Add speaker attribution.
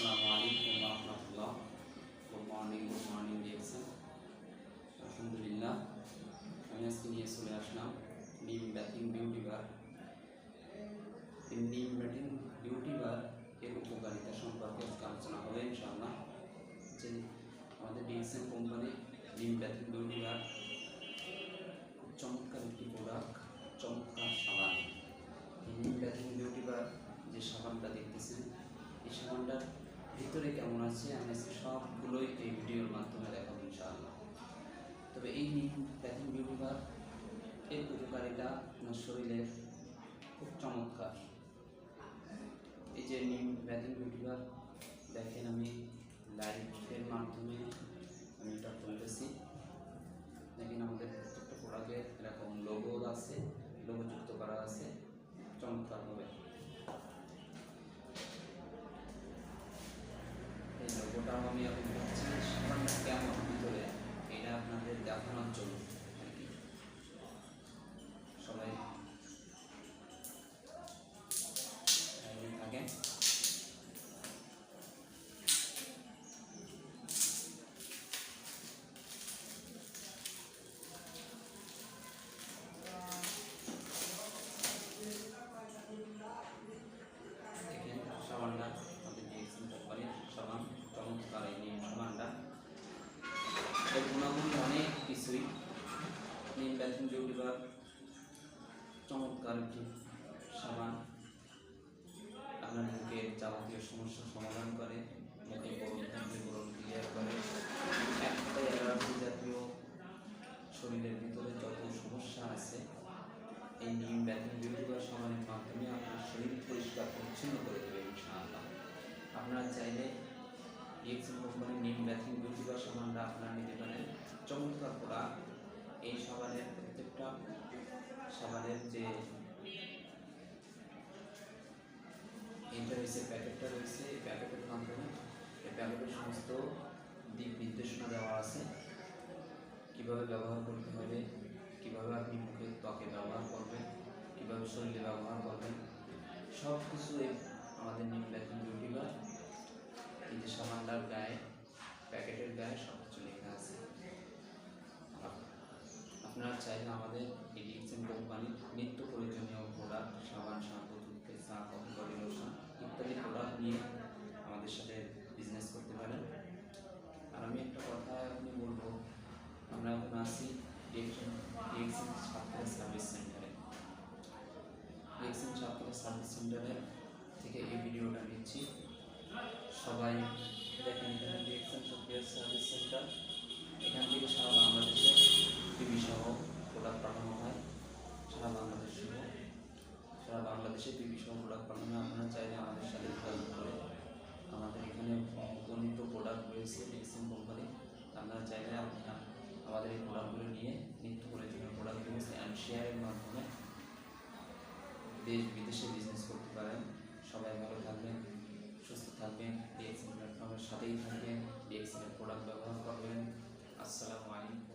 Speaker 1: আসসালামু আলাইকুম ওয়া রাহমাতুল্লাহ। Good morning DXN. আলহামদুলিল্লাহ, আমি আজকে নিয়ে চলে আসলাম নিম ব্যাথিং বিউটি বার। এই নিম ব্যাথিং বিউটি বার এর উপকারিতা সম্পর্কে আজকে আলোচনা হবে ইনশাআল্লাহ। যে আমাদের ডিএক্সএন কোম্পানি নিম ব্যাথিং বিউটি বার খুব চমৎকার একটি প্রোডাক্ট, চমৎকার সাবান। এই নিম ব্যাথিং বিউটি বার যে সাবানটা দেখতেছেন, এই সাবানটার ভিতরে কেমন আছে আমি আজকে সবগুলোই এই ভিডিওর মাধ্যমে দেখাবো ইনশাআল্লাহ। তবে এই নিম ব্যাথিং বিউটি বার এর উপকারিতা আপনার শরীরের খুব চমৎকার। এই যে নিম ব্যাথিং বিউটি বার দেখেন, আমি লাইটের মাধ্যমে আমি এটা খুলতেছি। দেখেন আমাদের প্রত্যেকটা প্রোডাক্টে এরকম লোগো আছে, লোগো যুক্ত করা আছে চমৎকারভাবে। এই লোগোটাও আমি এখন করছি, সাবানটা কেমন ভিতরে এটা আপনাদের দেখানোর জন্য আর কি। সবাই থাকেন। দেখেন সাবানটা আমাদের ডিএক্সএন কোম্পানির সাবান, চমৎকার এই নিম সাবানটা। এর গুণাগুণ অনেক কিছুই। নিম ব্যাথিং বিউটি বার চমৎকার একটি সাবান, আপনার মুখের যাবতীয় সমস্যার সমাধান করে, মুখে ব্রণ থাকলে ব্রণ ক্লিয়ার করে, একটা অ্যালার্জি জাতীয় শরীরের ভিতরে যত সমস্যা আছে এই নিম ব্যাথিং বিউটি বার সাবানের মাধ্যমে আপনার শরীর পরিষ্কার পরিচ্ছন্ন করে দেবে ইনশাআল্লাহ। আপনারা চাইলে ডিএক্সএন কোম্পানির নিম ব্যাথিং বিউটি বার সাবানটা আপনারা নিতে পারেন। চমৎকার প্রোডাক্ট। এই সাবানের প্রত্যেকটা সাবানের যে ইন্টারনেসের প্যাকেটটা রয়েছে, এই প্যাকেটের মাধ্যমে এই প্যাকেটের সমস্ত দিক নির্দেশনা দেওয়া আছে, কীভাবে ব্যবহার করতে হবে, কীভাবে আপনি মুখের ত্বকে ব্যবহার করবেন, কীভাবে শরীরে ব্যবহার করবেন, সব কিছু আমাদের নিম ব্যাথিং বিউটি বার এই যে সাবানটার গায়ে, প্যাকেটের গায়ে সব কিছু লেখা আছে। আপনারা চাইলে আমাদের এই ডিএক্সএন কোম্পানির নিত্য প্রয়োজনীয় প্রোডাক্ট, সাবান, শ্যাম্পু, টুথপেস্ট, চা, কফি, বডি লোশন ইত্যাদি প্রোডাক্ট নিয়ে আমাদের সাথে বিজনেস করতে পারেন। আর আমি একটা কথা আপনি বলবো, আমরা এখন আসি ডিএক্সএন সাতক্ষীরা সার্ভিস সেন্টারে। ডিএক্সএন সাতক্ষীরা সার্ভিস সেন্টারে থেকে এই ভিডিওটা নিচ্ছি। সবাই দেখেন, এখানে ডিএক্সএন সাতক্ষীরা সার্ভিস সেন্টার, এখান থেকে সারা বাংলাদেশে টিভি সহ প্রোডাক্ট পাঠানো হয়। সারা বাংলাদেশে টিভি সহ প্রোডাক্ট পাঠানো হয়। আপনারা চাইলে আমাদের সাথে যোগাযোগ করে, আমাদের এখানে গণিত প্রোডাক্ট রয়েছে ডিএক্সএন কোম্পানি, আপনারা চাইলে আপনারা আমাদের এই প্রোডাক্টগুলো নিয়ে নিত্য প্রয়োজনীয় প্রোডাক্টগুলো অ্যান্ড শেয়ারের মাধ্যমে দেশ বিদেশে বিজনেস করতে পারেন। সবাই ভালো থাকবেন, সুস্থ থাকবেন, ডিএক্সএন প্ল্যাটফর্মের সাথেই থাকবেন, ডিএক্সএনের প্রোডাক্ট ব্যবহার করবেন। আসসালামু আলাইকুম।